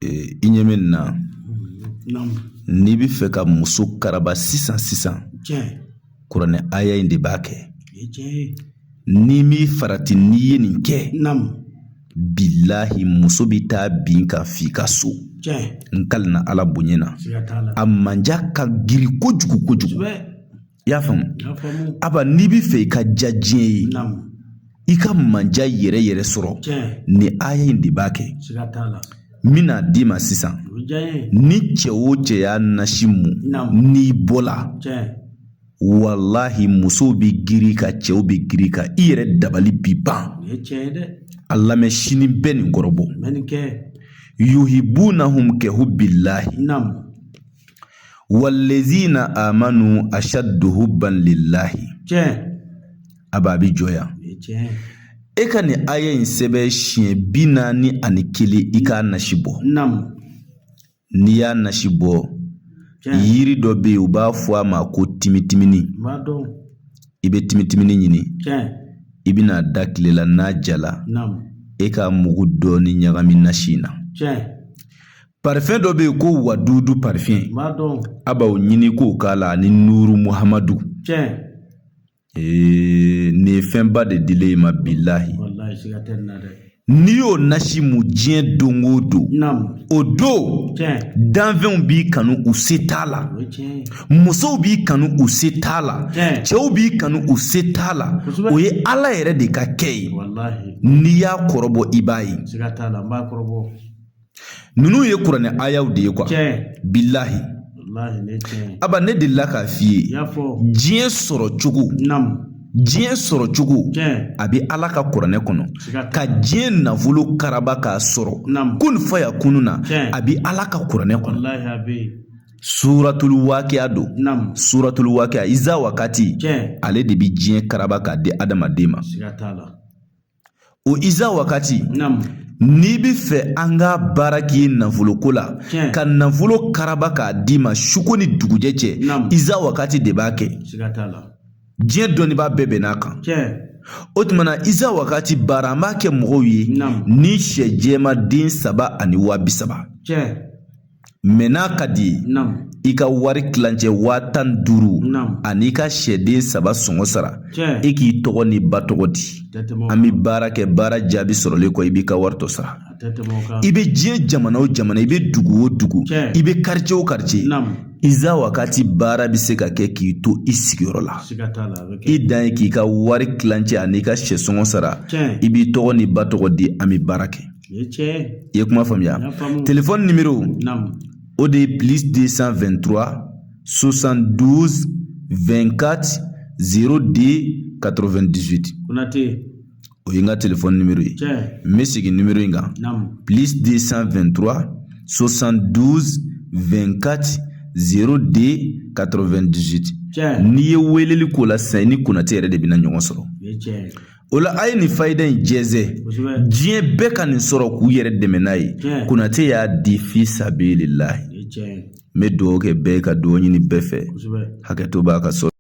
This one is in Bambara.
I ɲɛ min na n'i bɛ fɛ ka muso karaba sisan kuranɛ aya in de b'a kɛ. N'i m'i farati n'i ye nin kɛ bilahi muso bɛ taa bin ka f'i ka so. N kalina ala bonya na a manja ka girin kojugu kojugu. I y'a faamu? Aba n'i bɛ fɛ i ka ja diɲɛ ye i ka manja yɛrɛ yɛrɛ sɔrɔ ni aya in de b'a kɛ. N bɛna d'i ma sisan ni cɛ o cɛ y'a nasi mun n'i bɔla walahi musow bɛ girin ka cɛw bɛ girin ka i yɛrɛ dabali bi ban. A lamɛn sini bɛɛ nin kɔrɔbɔ. yuhibunahum kehubbillahi wallazina amanu ashaddu hubban lillahi. Aba bi jɔya e ka ni aya in sɛbɛn siɲɛ 41 i k'a nasi bɔ. N'i y'a nasi bɔ yiri dɔ bɛ yen u b'a fɔ a ma ko timitimini. I bɛ timitimini ɲini i bɛna da tile la n'a jala e ka mugu dɔɔni ɲagami nasi in na. Parfum dɔ bɛ yen ko wadudu parfum a b'aw ɲini k'o k'a la ani nuru muhamadu. Nin ye fɛnba de dilen ma bilahi. N'i y'o nasi mu diɲɛ don o don o don danfɛnw b'i kanu u se t'a la, musow b'i kanu u se t'a la, cɛw b'i kanu u se t'a la. O ye ala yɛrɛ de ka kɛ ye. N'i y'a kɔrɔbɔ i b'a ye. Ninnu ye kuranɛ ayaw de ye quoi bilahi. Aba ne delila k'a f'i ye diɲɛ sɔrɔ cogo a bɛ ala ka kuranɛ kɔnɔ. Ka diɲɛ nafolo karaba k'a sɔrɔ kun faya kunu na a bɛ ala ka kuranɛ kɔnɔ. Suratul waqi'a don. Suratul waqi'a iza wakati ale de bɛ diɲɛ karaba k'a di adamaden ma. O iza wakati n'i bɛ fɛ an ka baara k'i nafolo ko la ka nafolo karaba k'a d'i ma suko ni dugujɛ cɛ iza wakati de b'a kɛ. Diɲɛ dɔnnibaa bɛɛ bɛn n'a kan. O tuma na iza wakati baara an b'a kɛ mɔgɔw ye ni sɛ jɛmaden 3 ani 30,000. Mɛ n'a ka di i ka wari kilancɛ 15,000 ani ka sɛden 3 sɔngɔ sara e k'i tɔgɔ ni ba tɔgɔ di. An bɛ baara kɛ baara jaabi sɔrɔlen kɔ i b'i ka wari tɔ sara. I bɛ diɲɛ jamana o jamana i bɛ dugu o dugu i bɛ quartier o quartier iza wakati baara bɛ se ka kɛ k'i to i sigiyɔrɔ la. I dan ye k'i ka wari kilancɛ ani ka sɛsɔngɔ sara i b'i tɔgɔ ni ba tɔgɔ di an bɛ baara kɛ. I ye kuma faamuya? Téléphone numéro o de ye +223 72 24 02 98. O ye n ka téléphone numéro ye. N bɛ segin numéro in kan +223 72 24 02 98. N'i ye weleli k'o la sisan i ni Konate yɛrɛ de bɛna ɲɔgɔn sɔrɔ. O la a ye nin fayida in jɛsɛ diɲɛ bɛɛ ka nin sɔrɔ k'u yɛrɛ dɛmɛ n'a ye. Konate y'a di fi sabilillahi. N bɛ dugawu kɛ bɛɛ ka dugawu ɲini bɛɛ fɛ hakɛto b'a ka sɔrɔ.